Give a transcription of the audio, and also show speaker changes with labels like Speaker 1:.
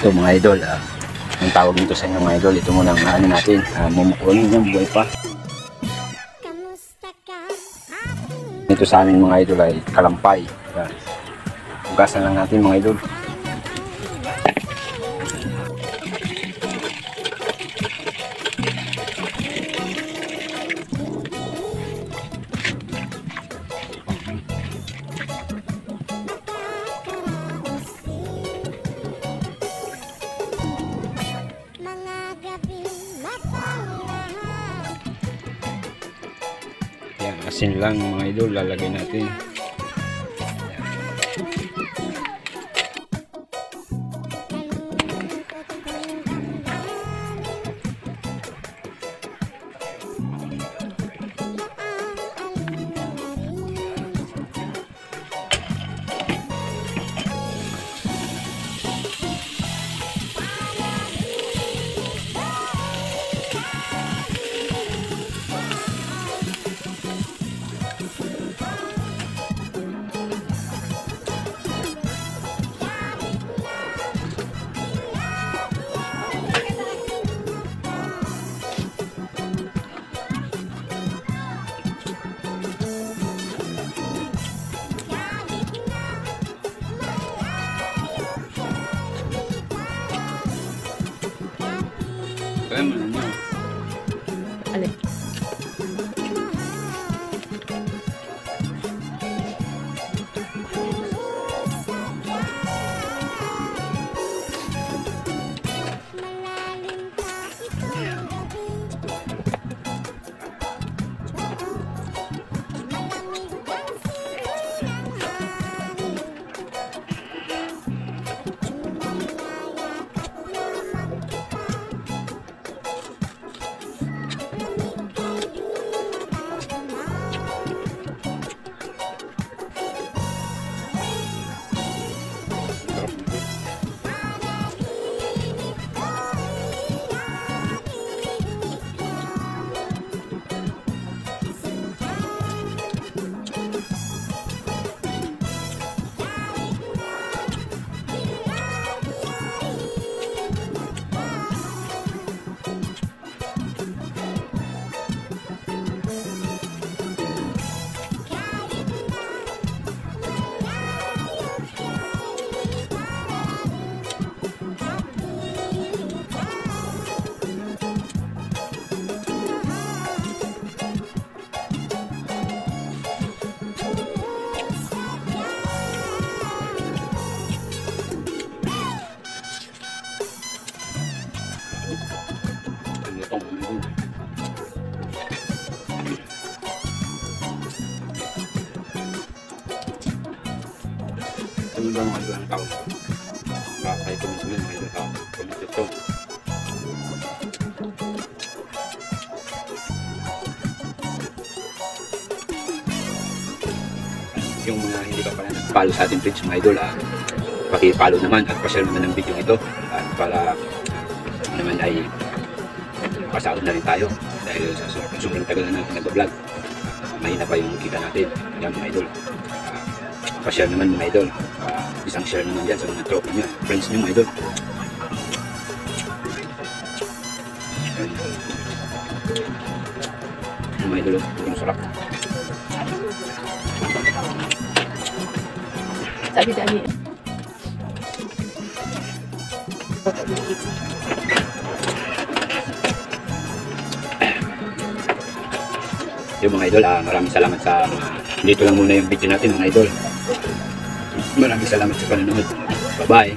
Speaker 1: Ito mga idol, ang tawag nito sa inyo mga idol, ito muna ang ano natin, mumukunin yung buhay pa. Ito sa amin mga idol ay kalampay. Yan. Hugasan lang natin mga idol. Yan, asin lang mga idol, lalagay natin. Kaya mo na nyo.
Speaker 2: Alin?
Speaker 1: Ano ba mga idol ang tawag? Baka ito mo sila mga idol tawag. Ito. Yung mga hindi ka pala nag-follow sa ating page mga idol, paki-follow naman at pa-share naman ng video ito para naman ay pasahod na rin tayo dahil sa sobrang tagal na natin nag-vlog. Mahina pa yung kita natin. Yan mga idol. Pa-share naman mga idol. Isang share naman dyan sa mga tropa nyo, friends nyo mga idol. Mga idol, yung sarap.
Speaker 2: Sabi dali.
Speaker 1: Yung mga idol, maraming salamat sa dito lang muna yung video natin mga idol. Maraming salamat sa panonood. Bye-bye.